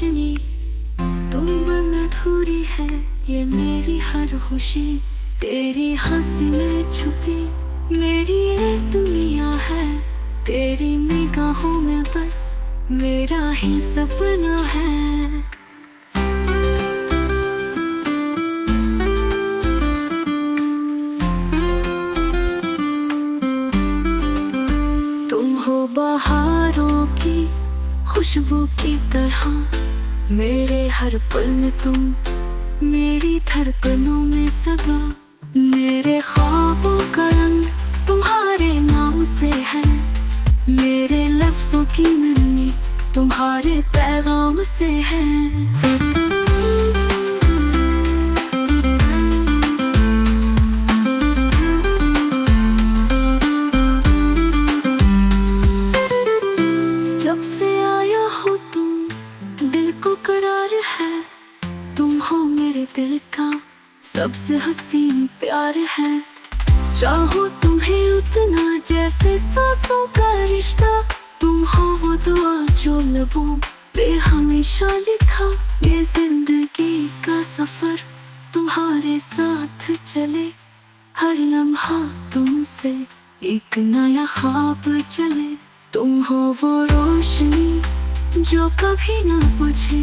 रोशनी, तुम बिन अधूरी है ये मेरी हर खुशी। तेरी हंसी में छुपी मेरी ये दुनिया है, तेरी निगाहों में बस मेरा ही सपना है। तुम हो बहारों की खुशबू की तरह, मेरे हर पल में तुम मेरी धड़कनों में सदा। मेरे ख्वाबों का रंग तुम्हारे नाम से है, मेरे लफ्जों की नरमी तुम्हारे पैगाम से है। जब से आया हो तुम दिल को करार है, तुम हो मेरे दिल का सबसे हसीन प्यार है। चाहो तुम्हें उतना जैसे सांसों का रिश्ता, तुम हो वो दुआ जो लबों पे हमेशा लिखा। ये जिंदगी का सफर तुम्हारे साथ चले, हर लम्हा तुमसे एक नया ख्वाब चले। तुम हो वो रोशनी जो कभी ना बुझे,